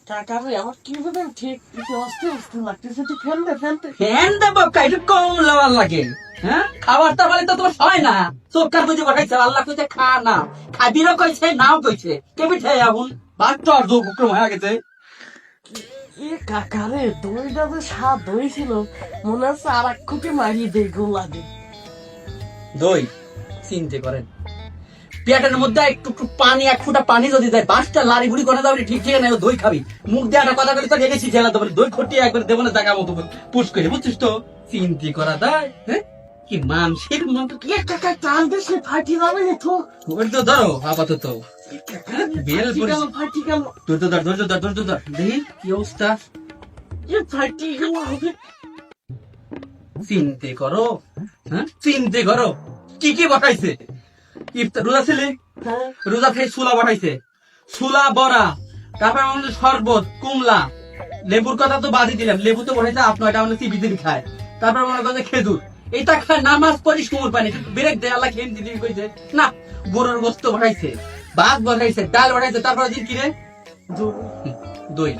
কাকা রে আমার কি হবে ঠিক অস্থির অস্থির লাগতেছে, তুই ফ্যান দে ফ্যান দে। ফ্যান দেবো একটু কম লেওয়ার লাগে। হ্যাঁ, খাবার টাবার তো তোমার হয় না। সবকার বুঝে পাঠাইছে আল্লাহ কইছে খা না, খাবিরও কইছে নাও কইছে কেবি ঠাই এখন বাচ্চা আর যোগ উপক্রম হয়ে গেছে। এ কাকা রে দইটা যে স্বাদ দই ছিল, মনে হচ্ছে আর এক খুঁটি মারিয়ে দেয় গোলা দে। দই চিনতে করেন পেটের মধ্যে একটু একটু পানি, এক ফুটা পানি যদি দেয়, পাঁচটা লাড়ি বুড়ি করে দাও ঠিক ঠিক নাই, দই খাবি। মুখ দিয়ে একটা কথা বলে তো রেখেছি জেলা দেবো, দই খটিয়ে একবার দেবো না জায়গা মতো পুষ করে, বুঝছিস তো? চিন্তি করা দেয়। হ্যাঁ, কি মানসিক মন তো কি। এ কাকা টান দে সে ফাটি যাবে না তো। ওর তো ধরো আপাতত বেল ফাটি গেল ফাটি গেল। ধৈর্য ধর ধৈর্য ধর ধৈর্য ধর, দেখি কি অবস্থা। এ ফাটি গেল হবে। চিন্তে করো, হ্যাঁ চিন্তে করো। কি কি বসাইছে? ইফতার রোজা ছিলে, হ্যাঁ রোজা থেকে সুলা বসাইছে, সুলা বড়া, তারপর আমাদের শরবত, কুমলা, লেবুর কথা তো বাদই দিলাম, লেবু তো বসাইছে আপ নয়টা মানে চিবিদিবি খায়। তারপর মনে করছে খেজুর, এইটা খায় নামাজ পড়িস কুমুর পানি ব্রেক দেয় আল্লাহ খেয়ে দিদি কইছে না। গরুর গোস্ত বসাইছে, ভাত বসাইছে, ডাল বসাইছে, তারপর দিন কিরে দই,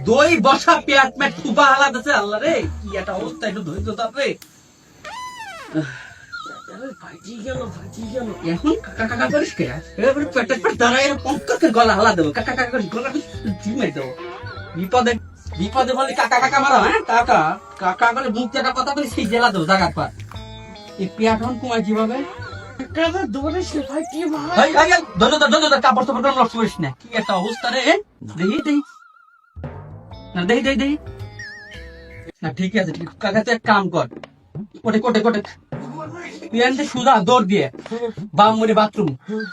দই বসা পেট মেট খুবা আলাদা আছে। আল্লাহ রে কি একটা অবস্থা, একটু ধৈর্য তারপরে ফাটি গেল ফাটি গেল। এখন কাকা কাকা করিস কে? এবারে পেটে পেট দাঁড়ায় পঙ্ককে গলা হালা দেবো, কাকা কাকা করিস গলা ঝিমাই দেবো। বিপদে বিপদে বলে কাকা কাকা মারা, হ্যাঁ কাকা কাকা করে মুখ একটা কথা বলে সেই জেলা দেবো জাগার পর। এই পেট হন কুমায় কিভাবে? কাকা দৌড়ে সে ফাটি ভাই। এই এই এই দোদো কাপড় চোপড় করে নষ্ট করিস না। কি একটা অবস্থা রে, দেখি দেখি না, দেখি দেখি দেখি না, ঠিক আছে ঠিক আছে। কাকা তুই এক কাম কর, কোটে কোটে কোটে তুই আনতে সুদা দৌড় দিয়ে বামুরি বাথরুম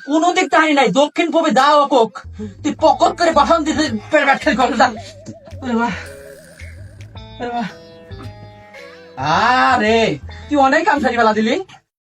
কোন দিক টানি নাই, দক্ষিণ পূবে দাও কক, তুই পকট করে বাসন দিতে পেট খেয়ে করে যা। ওরে বাহ, ওরে বাহ। আরে তুই অনেক কাম সারি বেলা দিলি।